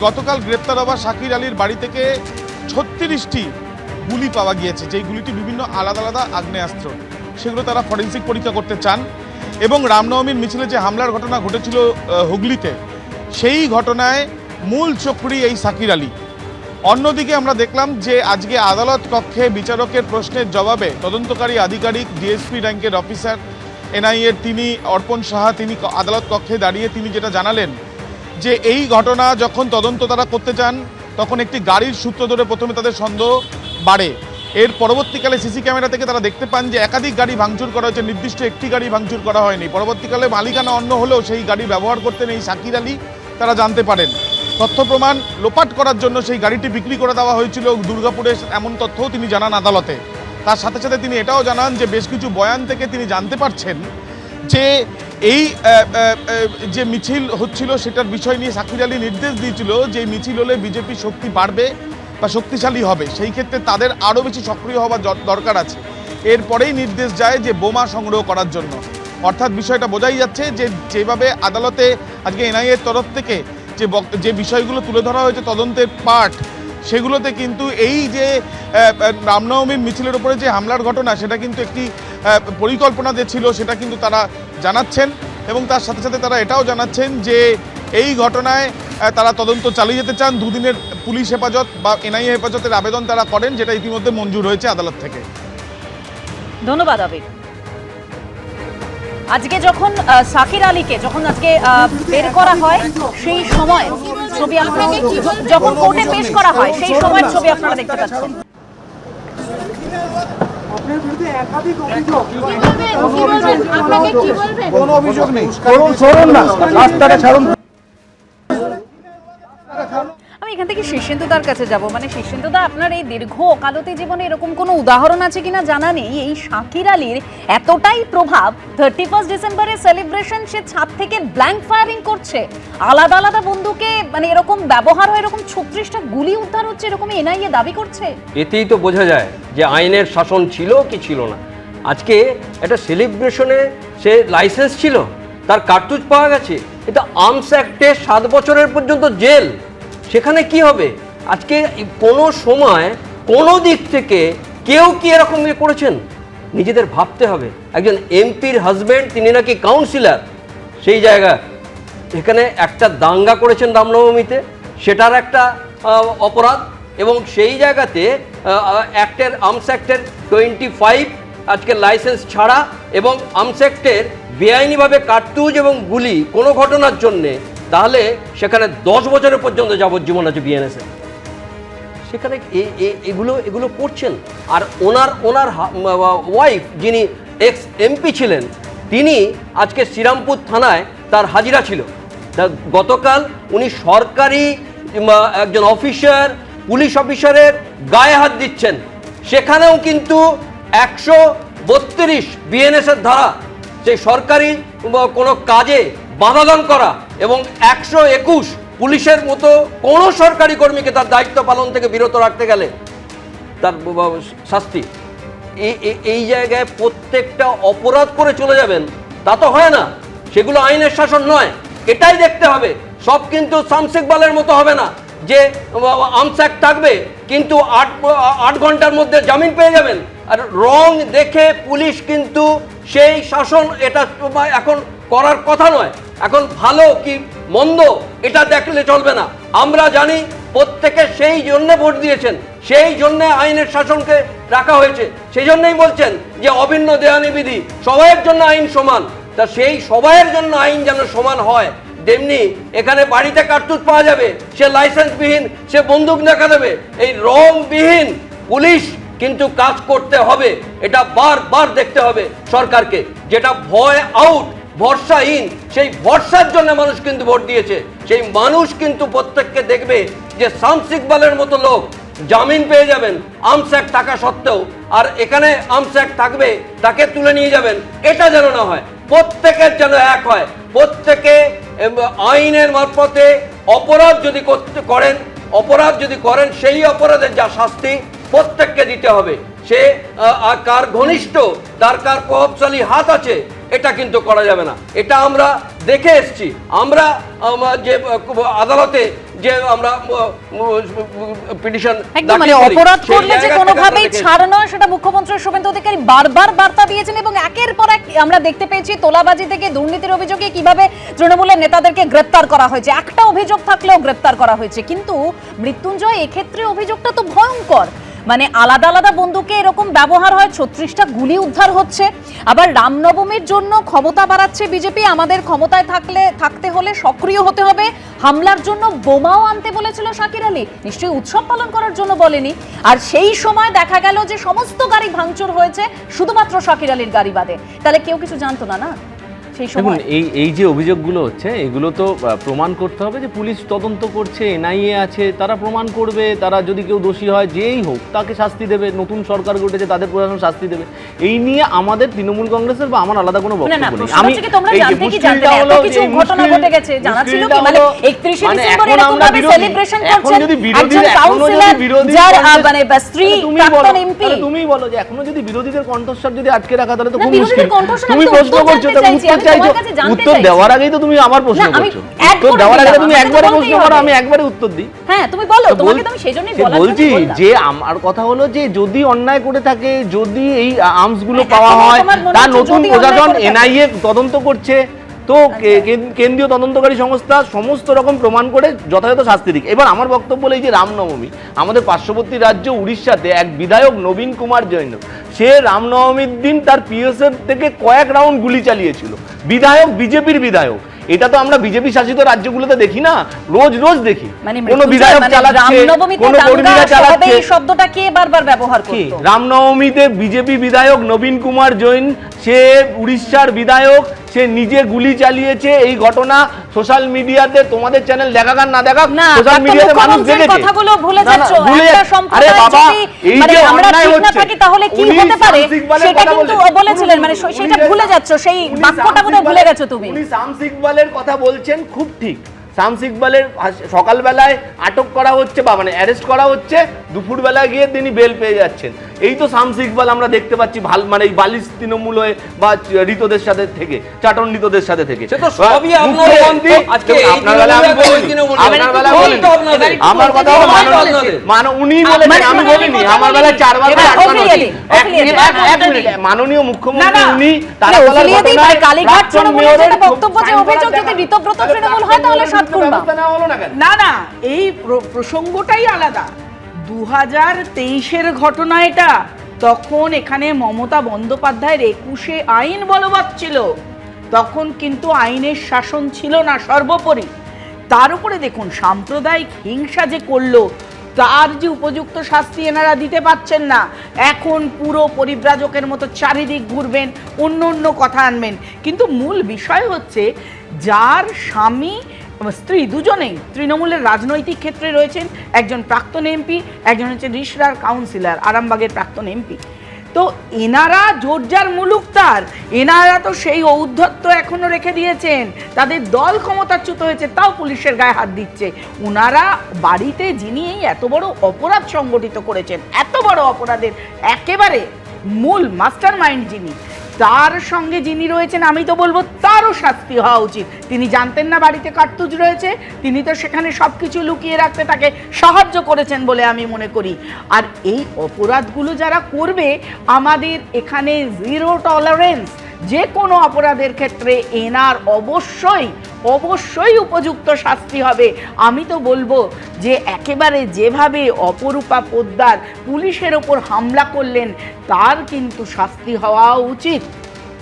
গতকাল গ্রেপ্তার হওয়া শাকির আলীর বাড়ি থেকে ৩৬টি গুলি পাওয়া গিয়েছে, যেই গুলিটি বিভিন্ন আলাদা আলাদা আগ্নেয়াস্ত্র। সেগুলো তারা ফরেন্সিক পরীক্ষা করতে চান এবং রামনবমীর মিছিলে যে হামলার ঘটনা ঘটেছিল হুগলিতে, সেই ঘটনায় মূল চক্রী এই শাকির আলী। অন্যদিকে আমরা দেখলাম যে আজকে আদালত কক্ষে বিচারকের প্রশ্নের জবাবে তদন্তকারী আধিকারিক ডিএসপি র্যাঙ্কের অফিসার এনআইএর তিনি অর্পণ সাহা তিনি আদালত কক্ষে দাঁড়িয়ে তিনি যেটা জানালেন যে এই ঘটনা যখন তদন্ত তারা করতে চান তখন একটি গাড়ির সূত্র ধরে প্রথমে তাদের সন্দেহ বাড়ে। এর পরবর্তীকালে সিসি ক্যামেরা থেকে তারা দেখতে পান যে একাধিক গাড়ি ভাঙচুর করা হয়েছে, নির্দিষ্ট একটি গাড়ি ভাঙচুর করা হয়নি। পরবর্তীকালে মালিকানা অন্য হলেও সেই গাড়ি ব্যবহার করতেন এই শাকির আলী, তারা জানতে পারেন। তথ্য প্রমাণ লোপাট করার জন্য সেই গাড়িটি বিক্রি করে দেওয়া হয়েছিল দুর্গাপুরে, এমন তথ্যও তিনি জানান আদালতে। তার সাথে সাথে তিনি এটাও জানান যে বেশ কিছু বয়ান থেকে তিনি জানতে পারছেন যে এই যে মিছিল হচ্ছিল সেটার বিষয় নিয়ে শাকির আলী নির্দেশ দিয়েছিল যে মিছিল হলে বিজেপি শক্তি বাড়বে বা শক্তিশালী হবে, সেই ক্ষেত্রে তাদের আরও বেশি সক্রিয় হওয়ার দরকার আছে। এরপরেই নির্দেশ যায় যে বোমা সংগ্রহ করার জন্য। অর্থাৎ বিষয়টা বোঝাই যাচ্ছে যে যেভাবে আদালতে আজকে এনআইএর তরফ থেকে যে বিষয়গুলো তুলে ধরা হয়েছে তদন্তের পার্ট, সেগুলোতে কিন্তু এই যে রামনবমীর মিছিলের উপরে যে হামলার ঘটনা সেটা কিন্তু একটি পরিকল্পনা যে ছিল সেটা কিন্তু তারা জানাচ্ছেন। এবং তার সাথে সাথে তারা এটাও জানাচ্ছেন যে এই ঘটনায় তারা তদন্ত চালিয়ে যেতে চান। দুদিনের পুলিশ হেফাজত বা এনআইএ হেফাজতের আবেদন তারা করেন, যেটা ইতিমধ্যে মঞ্জুর হয়েছে আদালত থেকে। ধন্যবাদ আবির। আজকে যখন শাকির আলীকে আজকে বের করা হয় সেই সময় ছবি আপনারা যখন কোর্টে পেশ করা হয় সেই সময়ের ছবি আপনারা দেখতে পাচ্ছেন। কোনো অভিযোগ নেই, সরুন না, রাস্তাটা ছাড়ুন। আমি এখান থেকে শীর্ষেন্দুদার কাছে যাব। মানে শীর্ষেন্দুদা, আপনার এই দীর্ঘ ওকালতি জীবনে এরকম কোনো উদাহরণ আছে কিনা জানা নেই, এই শাকির আলীর এতটাই প্রভাব 31 ডিসেম্বরের সেলিব্রেশন সে ছাদ থেকে ব্ল্যাঙ্ক ফায়ারিং করছে, আলাদা আলাদা বন্দুকে মানে এরকম ব্যবহার হয়, এরকম 36টা গুলি উদ্ধার হচ্ছে, এরকমই এনআইএ দাবি করছে। এতেই তো বোঝা যায় যে আইনের শাসন ছিল কি ছিল না। আজকে একটা সেলিব্রেশনে সে লাইসেন্স ছিল, তার কার্তুজ পাওয়া গেছে, এটা আর্মস অ্যাক্টে 7 বছরের পর্যন্ত জেল। সেখানে কি হবে? আজকে কোনো সময় কোনো দিক থেকে কেউ কি এরকম করেছেন? নিজেদের ভাবতে হবে। একজন এমপির হাজব্যান্ড, তিনি নাকি কাউন্সিলর, সেই জায়গা এখানে একটা দাঙ্গা করেছেন রামনবমীতে, সেটার একটা অপরাধ। এবং সেই জায়গাতে আর্মস অ্যাক্টের 25 আজকে লাইসেন্স ছাড়া এবং আর্মস অ্যাক্টের বেআইনিভাবে কার্তুজ এবং গুলি কোনো ঘটনার জন্যে, তাহলে সেখানে 10 বছরের পর্যন্ত যাবজ্জীবন আছে বিএনএসে। সেখানে এগুলো করছেন। আর ওনার ওয়াইফ, যিনি এক্স এমপি ছিলেন, তিনি আজকে শ্রীরামপুর থানায় তার হাজিরা ছিল। গতকাল উনি সরকারি একজন অফিসার, পুলিশ অফিসারের গায়ে হাত দিচ্ছেন। সেখানেও কিন্তু 132 বিএনএসের ধারা, সেই সরকারি কোনো কাজে বাধাদান করা, এবং 121 পুলিশের মতো কোনো সরকারি কর্মীকে তার দায়িত্ব পালন থেকে বিরত রাখতে গেলে তার শাস্তি। এই জায়গায় প্রত্যেকটা অপরাধ করে চলে যাবেন তা তো হয় না, সেগুলো আইনের শাসন নয়। এটাই দেখতে হবে। সব কিন্তু শামস ইকবালের মতো হবে না যে আর্মস অ্যাক্ট থাকবে কিন্তু 8 ঘন্টার মধ্যে জামিন পেয়ে যাবেন। আর রং দেখে পুলিশ কিন্তু সেই শাসন এটা এখন করার কথা নয়। এখন ভালো কি মন্দ এটা দেখলে চলবে না। আমরা জানি প্রত্যেকে সেই জন্য ভোট দিয়েছেন, সেই জন্য আইনের শাসনকে রাখা হয়েছে। সেই জন্যই বলছেন যে অভিন্ন দেওয়ানি বিধি, সবাইয়ের জন্য আইন সমান। তা সেই সবাইয়ের জন্য আইন যেন সমান হয়, তেমনি এখানে বাড়িতে কার্তুজ পাওয়া যাবে, সে লাইসেন্সবিহীন, সে বন্দুক দেখা দেবে। এই রংবিহীন পুলিশ কিন্তু কাজ করতে হবে। এটা বারবার দেখতে হবে সরকারকে। যেটা ভয় আউট, ভরসাহীন, সেই ভরসার জন্য মানুষ কিন্তু ভোট দিয়েছে। সেই মানুষ কিন্তু প্রত্যেককে দেখবে যে শামস ইকবালের মতো লোক জামিন পেয়ে যাবেন আর্মস অ্যাক্ট থাকা সত্ত্বেও, আর এখানে আর্মস অ্যাক্ট থাকবে তাকে তুলে নিয়ে যাবেন। এটা যেন না হয়, প্রত্যেকের যেন এক হয়। প্রত্যেকে আইনের মারফতে অপরাধ যদি করেন সেই অপরাধের যা শাস্তি প্রত্যেককে দিতে হবে। সে কার ঘনিষ্ঠ, তার কার প্রভাবশালী হাত আছে, এটা কিন্তু করা যাবে না। এটা আমরা দেখে এসছি। আমরা যে আদালতে যে আমরা পিটিশন একদম মানে অপরাধ করলে যে কোনোভাবেই ছাড় নয় সেটা মুখ্যমন্ত্রী শুভেন্দু অধিকারী বারবার বার্তা দিয়েছেন এবং একের পর এক আমরা দেখতে পেয়েছি তোলাবাজি থেকে দুর্নীতির অভিযোগে কিভাবে তৃণমূলের নেতাদেরকে গ্রেপ্তার করা হয়েছে। একটা অভিযোগ থাকলেও গ্রেপ্তার করা হয়েছে, কিন্তু মৃত্যুঞ্জয় এক্ষেত্রে অভিযোগটা তো ভয়ঙ্কর। মানে আলাদা আলাদা বন্দুকে এরকম ব্যবহার হয়, 36টা গুলি উদ্ধার হচ্ছে। আবার রামনবমীর জন্য ক্ষমতা বাড়াচ্ছে বিজেপি, আমাদের ক্ষমতায় থাকতে হলে সক্রিয় হতে হবে। হামলার জন্য বোমাও আনতে বলেছিল শাকির আলী, নিশ্চয়ই উৎসব পালন করার জন্য বলেনি। আর সেই সময় দেখা গেল যে সমস্ত গাড়ি ভাঙচুর হয়েছে শুধুমাত্র শাকির আলীর গাড়ি বাদে। তাহলে কেউ কিছু জানতো না না সেই সময়? এই যে অভিযোগগুলো হচ্ছে এগুলো তো প্রমাণ করতে হবে যে পুলিশ তদন্ত করছে, এনআইএ আছে, তারা প্রমাণ করবে। তারা যদি কেউ দোষী হয় যেই হোক তাকে শাস্তি দেবে। নতুন সরকার গঠেছে, তাদের প্রশাসন শাস্তি দেবে। এই নিয়ে আমাদের তৃণমূল কংগ্রেসের বা আমার আলাদা কোনো বক্তব্য নেই। আমি তোমরা জানতে কি জানতে না এত কিছু ঘটনা ঘটে গেছে জানা ছিল কি? মানে 31 ডিসেম্বর এরকম ভাবে সেলিব্রেশন করছেন একজন কাউন্সিলর যার মানে স্ত্রী প্রাক্তন এমপি। তুমিই বলো যে এখনো যদি বিরোধীদের কণ্ঠস্বর যদি আটকে রাখা তাহলে তো খুব বিরোধীদের মুশকিল। কণ্ঠস্বর তুমি প্রশ্ন করছো তো উত্তর চাইছো, উত্তর দেওয়ার আগেই তো তুমি আবার প্রশ্ন করছো। উত্তর দেওয়ার আগে তুমি একবারে প্রশ্ন করো, আমি একবারে উত্তর দিই। হ্যাঁ তুমি বলো, তোমাকে তো আমি সেজন্যই বলছি যে আমার কথা হলো যে যদি অন্যায় করে থাকে, যদি এই আর্মস গুলো পাওয়া হয়, তার নতুন প্রশাসন এনআইএ তদন্ত করছে, তো কেন্দ্রীয় তদন্তকারী সংস্থা সমস্ত রকম প্রমাণ করে যথাযথ শাস্তি দিক। এবার আমার বক্তব্য এই যে রামনবমী, আমাদের পার্শ্ববর্তী রাজ্য উড়িষ্যাতে এক বিধায়ক নবীন কুমার জৈন, সে রামনবমীর দিন তার পিএসএফ থেকে কয়েক রাউন্ড গুলি চালিয়েছিল। বিধায়ক, বিজেপির বিধায়ক। এটা তো আমরা বিজেপি শাসিত রাজ্যগুলোতে দেখি না, রোজ রোজ দেখি। কোন বিধায়ক চালাচ্ছে, কোন কর্মীরা চালাচ্ছে। এই শব্দটা কে বারবার ব্যবহার করতো? রামনবমীতে বিজেপি বিধায়ক নবীন কুমার জৈন, সে উড়িষ্যার বিধায়ক, সে নিজে গুলি চালিয়েছে। এই ঘটনা সোশ্যাল মিডিয়াতে, তোমাদের চ্যানেল দেখাক আর না দেখাক, সোশ্যাল মিডিয়াতে মানুষ দেখেছে। কথাগুলো ভুলে যাচ্ছ। একটা সম্প্রদায় যদি মানে আমরা ঠিক না থাকি তাহলে কি হতে পারে সেটা কিন্তু বলেছিলেন, মানে সেটা ভুলে যাচ্ছ, সেই বাক্যটা বোধহয় ভুলে গেছো তুমি। উনি শামস ইকবালের কথা বলছেন, খুব ঠিক। শামস ইকবালের সকালবেলায় আটক করা হচ্ছে বা মানে অ্যারেস্ট করা হচ্ছে, দুপুরবেলায় গিয়ে তিনি বেল পেয়ে যাচ্ছেন। এই তো শামস ইকবাল আমরা দেখতে পাচ্ছি মানে এই বালিশ তৃণমূল হয়ে বা ঋতদের সাথে থেকে, চাটন ঋতদের সাথে থেকে। আমার কথা উনি বলেছেন, আমি বলিনি। আমার বেলায় 4 বার মাননীয় মুখ্যমন্ত্রী উনি তারা কালীঘাট তৃণমূলের বক্তব্য যে অভিযোগ যদি ঋতব্রত তৃণমূল হয় তাহলে না না, এই প্রসঙ্গটাই আলাদা। 2023-এর ঘটনা এটা। তখন এখানে মমতা বন্দ্যোপাধ্যায়ের 21-এ আইন বলবৎ ছিল, তখন কিন্তু আইনের শাসন ছিল না সর্বোপরি। তার উপরে দেখুন সাম্প্রদায়িক হিংসা যে করলো, তার যে উপযুক্ত শাস্তি এনারা দিতে পারছেন না। এখন পুরো পরিব্রাজকের মতো চারিদিক ঘুরবেন, অন্য অন্য কথা আনবেন। কিন্তু মূল বিষয় হচ্ছে যার স্বামী স্ত্রী দুজনেই তৃণমূলের রাজনৈতিক ক্ষেত্রে রয়েছেন, একজন প্রাক্তন এমপি, একজন হচ্ছে রিষড়ার কাউন্সিলর, আরামবাগের প্রাক্তন এমপি। তো এনারা জোরজার মুলুকতার, এনারা তো সেই ঔদ্ধত্য এখনো রেখে দিয়েছেন। তাদের দল ক্ষমতাচ্যুত হয়েছে, তাও পুলিশের গায়ে হাত দিচ্ছে। ওনারা বাড়িতে যিনি এই এত বড় অপরাধ সংগঠিত করেছেন, এত বড় অপরাধের একেবারে মূল মাস্টার মাইন্ড যিনি, তার সঙ্গে যিনি রয়েছেন, আমি তো বলবো তারও শাস্তি হওয়া উচিত। তিনি জানতেন না বাড়িতে কার্তুজ রয়েছে, তিনি তো সেখানে সবকিছু লুকিয়ে রাখতে তাকে সাহায্য করেছেন বলে আমি মনে করি। আর এই অপরাধগুলো যারা করবে, আমাদের এখানে জিরো টলারেন্স। যে কোনো অপরাধের ক্ষেত্রে এনার অবশ্যই উপযুক্ত শাস্তি হবে। আমি তো বলবো যে একেবারে যেভাবে অপরূপা পোদ্দার পুলিশের ওপর হামলা করলেন, তার কিন্তু শাস্তি হওয়া উচিত।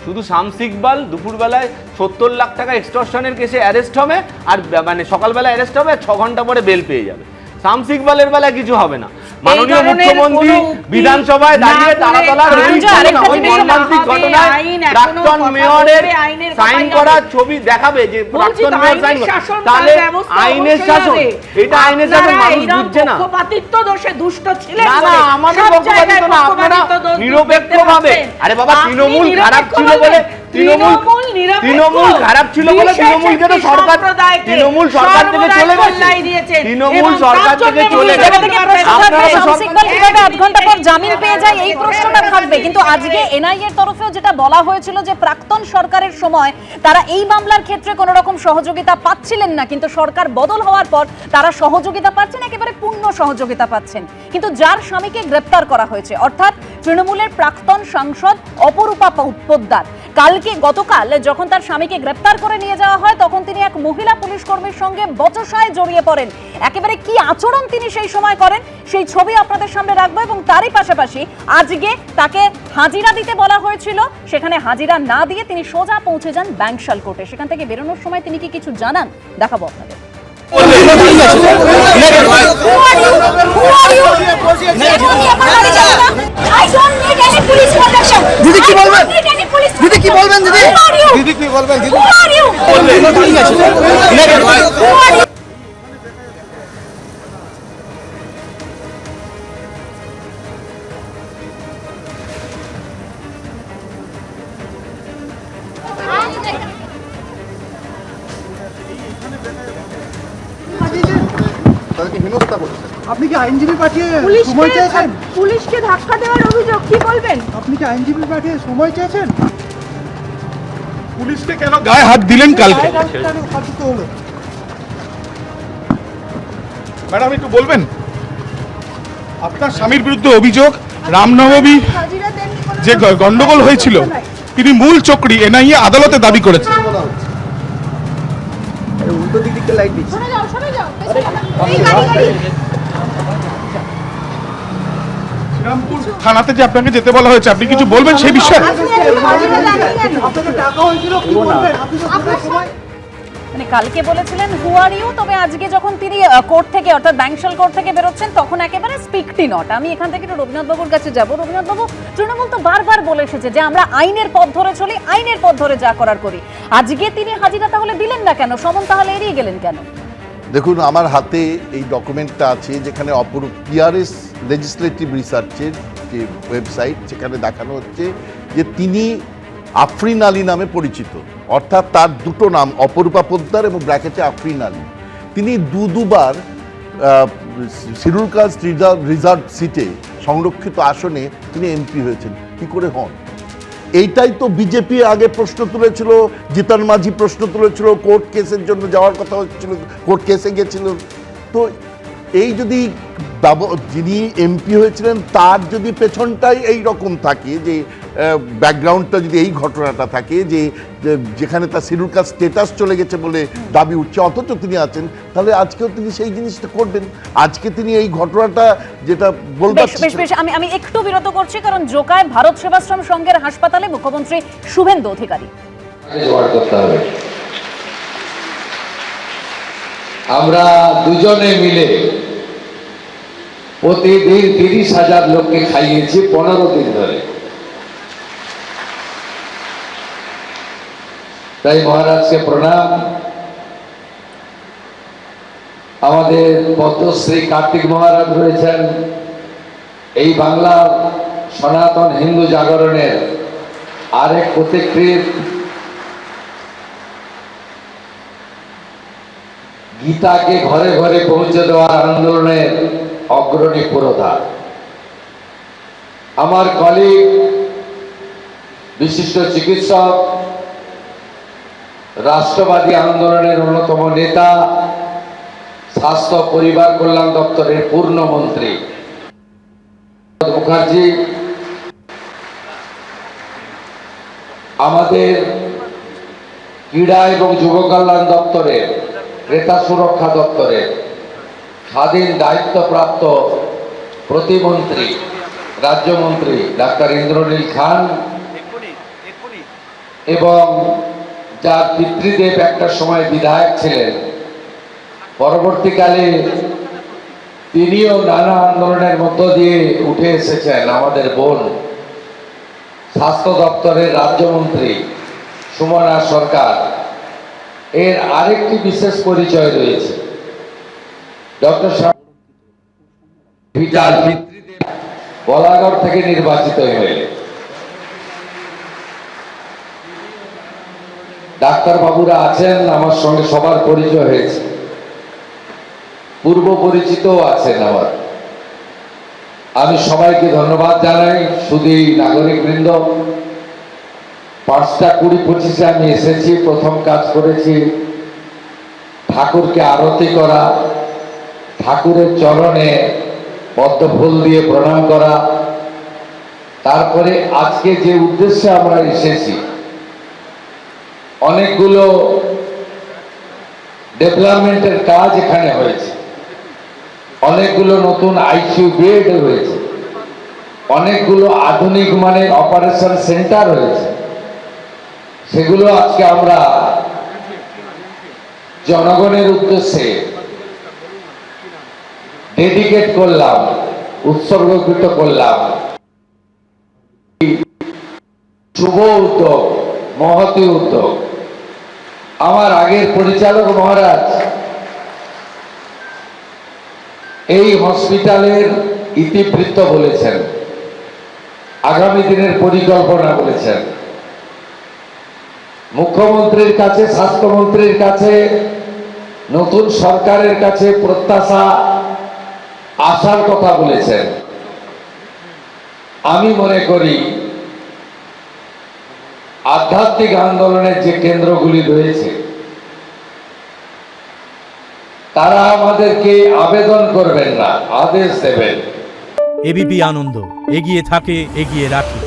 শুধু শামস ইকবাল দুপুরবেলায় 70 লাখ টাকা এক্সটর্শনের কেসে অ্যারেস্ট হবে, আর মানে সকালবেলা অ্যারেস্ট হবে, আর 6 ঘন্টা পরে বেল পেয়ে যাবে। শামস ইকবালের বেলায় কিছু হবে না। মাননীয় মুখ্যমন্ত্রী বিধানসভায় দাঁড়িয়ে তারাতলার মর্মান্তিক ঘটনায় প্রাক্তন মেয়রের সাইন করা ছবি দেখাবে, যে প্রাক্তন মেয়র সাইন, তাহলে আইনের শাসন, এটা আইনের শাসন মানুষ বুঝছে না। পক্ষপাতিত্ব দোষে দুষ্ট ছিলেন না না, আমাদের পক্ষপাতিত্ব না, আপনারা নিরপেক্ষভাবে। আরে বাবা, তৃণমূল খারাপ ছিল বলে তৃণমূল খারাপ ছিল বলে তৃণমূলকে তো সরকার, তৃণমূল সরকার থেকে চলে গেছে, তৃণমূল সরকার থেকে চলে গেছে। আপনারা করে আধ ঘন্টা পর জামিন পেয়ে যায়, এই প্রশ্নটা থাকবে। কিন্তু আজকে এনআইএর তরফেও যেটা বলা হয়েছিল যে প্রাক্তন সরকারের সময় তারা এই মামলার ক্ষেত্রে কোনো রকম সহযোগিতা পাচ্ছিলেন না, কিন্তু সরকার বদল হওয়ার পর তারা সহযোগিতা পাচ্ছেন, একেবারে পূর্ণ সহযোগিতা পাচ্ছেন। কিন্তু যার স্বামীকে গ্রেপ্তার করা হয়েছে, অর্থাৎ তৃণমূলের প্রাক্তন সাংসদ অপরূপা পোদ্দার, গতকাল যখন তার স্বামীকে গ্রেপ্তার করে নিয়ে যাওয়া হয় তখন তিনি এক মহিলা পুলিশ কর্মীর সঙ্গে বচসায় জড়িয়ে পড়েন। একেবারে কি আচরণ তিনি সেই সময় করেন সেই ছবি আপনাদের সামনে রাখবো, এবং তারই পাশাপাশি আজকে তাকে হাজিরা দিতে বলা হয়েছিল, সেখানে হাজিরা না দিয়ে তিনি সোজা পৌঁছে যান ব্যাংশাল কোর্টে। সেখান থেকে বেরোনোর সময় তিনি কি কিছু জানান দেখাবো আপনাদের। দিদি কি বলবেন? দিদি কি বলবেন? দিদি কি বলবেন? দিদি আপনি কি আইনজীবী পাঠিয়ে সময় চেয়েছেন? পুলিশকে ধাক্কা দেওয়ার অভিযোগ, কি বলবেন? আপনি কি আইনজীবী পাঠিয়ে সময় চেয়েছেন? পুলিশকে কেন গায়ে হাত দিলেন কালকে? হলো ম্যাডাম একটু বলবেন, আপনার স্বামীর বিরুদ্ধে অভিযোগ রামনবমী যে গন্ডগোল হয়েছিল তিনি মূল চক্রী, এনআইএ আদালতে দাবি করেছে। উল্টো দিক থেকে লাইট দিচ্ছে। শ্রীরামপুর থানাতে যে আপনাকে যেতে বলা হয়েছে, আপনি কিছু বলবেন সেই বিষয়ে? আপনাকে টাকা হয়েছিল, কি বলবেন? আপনি তো পুরো সময় মানে কালকে বলেছিলেন হু আর ইউ, তবে আজকে যখন তিনি কোর্ট থেকে অর্থাৎ ব্যাংশাল কোর্ট থেকে বেরোচ্ছেন তখন একেবারে স্পিকটি নট। আমি এখান থেকে একটু রবীন্দ্রনাথ বাবুর কাছে যাব। রবীন্দ্রনাথ বাবু, তৃণমূল তো বারবার বলে এসেছে যে আমরা আইনের পথ ধরে চলি, আইনের পথ ধরে যা করার করি। আজকে তিনি হাজিরা তাহলে দিলেন না কেন? সমন তাহলে এড়িয়ে গেলেন কেন? দেখুন, আমার হাতে এই ডকুমেন্টটা আছে যেখানে অপরূপ পিআরএস লেজিসলেটিভ রিসার্চের যে ওয়েবসাইট, সেখানে দেখানো হচ্ছে যে তিনি আফরিন আলী নামে পরিচিত, অর্থাৎ তার দুটো নাম অপরূপা পোদ্দার এবং ব্র্যাকেটে আফরিন আলী। তিনি দুবার শিডিউল কাস্ট রিজার্ভ সিটে সংরক্ষিত আসনে তিনি এমপি হয়েছেন। কি করে হন? এইটাই তো বিজেপি আগে প্রশ্ন তুলেছিল, জিতন মাঝি প্রশ্ন তুলেছিল, কোর্ট কেসের জন্য যাওয়ার কথা হচ্ছিল, কোর্ট কেসে গেছিল। তো এই যদি যিনি এমপি হয়েছিলেন তার যদি পেছনটাই এই রকম থাকে, যে ব্যাকগ্রাউন্ডটা যদি এই ঘটনাটা থাকে, যে যেখানে তার শিডিউল কাস্ট স্টেটাস চলে গেছে বলে দাবি উঠছে, অথচ তিনি আছেন, তাহলে আজকেও তিনি সেই জিনিসটা করবেন। আজকে তিনি এই ঘটনাটা যেটা বলবেন। আমি একটু বিরত করছি, কারণ জোকায় ভারত সেবাশ্রম সংঘের হাসপাতালে মুখ্যমন্ত্রী শুভেন্দু অধিকারী। আমরা দুজনে মিলে প্রতিদিন 30,000 লোককে খাইয়েছি 15 দিন ধরে। তাই মহারাজকে প্রণাম। আমাদের পদ্মশ্রী কার্তিক মহারাজ রয়েছেন, এই বাংলার সনাতন হিন্দু জাগরণের আরেক প্রতিকৃত, গীতাকে ঘরে ঘরে পৌঁছে দেওয়ার আন্দোলনের অগ্রণী পুরোধা। আমার কলিগ, বিশিষ্ট চিকিৎসক, রাষ্ট্রবাদী আন্দোলনের অন্যতম নেতা, স্বাস্থ্য পরিবার কল্যাণ দপ্তরের পূর্ণমন্ত্রী মুখার্জি, আমাদের ক্রীড়া এবং যুব কল্যাণ দপ্তরের, ক্রেতা সুরক্ষা দপ্তরের স্বাধীন দায়িত্বপ্রাপ্ত প্রতিমন্ত্রী, রাজ্যমন্ত্রী ডাক্তার ইন্দ্রনীল খান, এবং যার পিতৃদেব একটা সময় বিধায়ক ছিলেন, পরবর্তীকালে তিনিও নানা আন্দোলনের মধ্য দিয়ে উঠে এসেছেন, আমাদের বোন স্বাস্থ্য দপ্তরের রাজ্যমন্ত্রী সুমনা সরকার। এর আরেকটি বিশেষ পরিচয় রয়েছে, ডক্টর পিতার পিতৃদেব বলাগড় থেকে নির্বাচিত হয়ে ডাক্তার বাবুরা আছেন, আমার সঙ্গে সবার পরিচয় হয়েছে, পূর্ব পরিচিতও আছেন আমার। আমি সবাইকে ধন্যবাদ জানাই, শুধু নাগরিকবৃন্দ। 5টা 20-25-এ আমি এসেছি, প্রথম কাজ করেছি ঠাকুরকে আরতি করা, ঠাকুরের চরণে পদ্মফুল দিয়ে প্রণাম করা। তারপরে আজকে যে উদ্দেশ্যে আমরা এসেছি, অনেকগুলো ডেভেলপমেন্টের কাজ এখানে হয়েছে, অনেকগুলো নতুন আইসিইউ বেড হয়েছে, অনেকগুলো আধুনিক মানের অপারেশন সেন্টার হয়েছে। সেগুলো আজকে আমরা জনগণের উদ্দেশ্যে ডেডিকেট করলাম, উৎসর্গকৃত করলাম। শুভ উদ্যোগ, মহতি উদ্যোগ। আমার আগের পরিচালক মহারাজ এই হসপিটালের ইতিবৃত্ত বলেছেন, আগামী দিনের পরিকল্পনা বলেছেন। মুখ্যমন্ত্রীর কাছে, স্বাস্থ্যমন্ত্রীর কাছে, নতুন সরকারের কাছে প্রত্যাশা, আশার কথা বলেছেন। আমি মনে করি আধ্যাত্মিক আন্দোলনের যে কেন্দ্রগুলি রয়েছে, তারা আমাদেরকে আবেদন করবেন না, আদেশ দেবেন। এবিপি আনন্দ, এগিয়ে থাকে, এগিয়ে রাখে।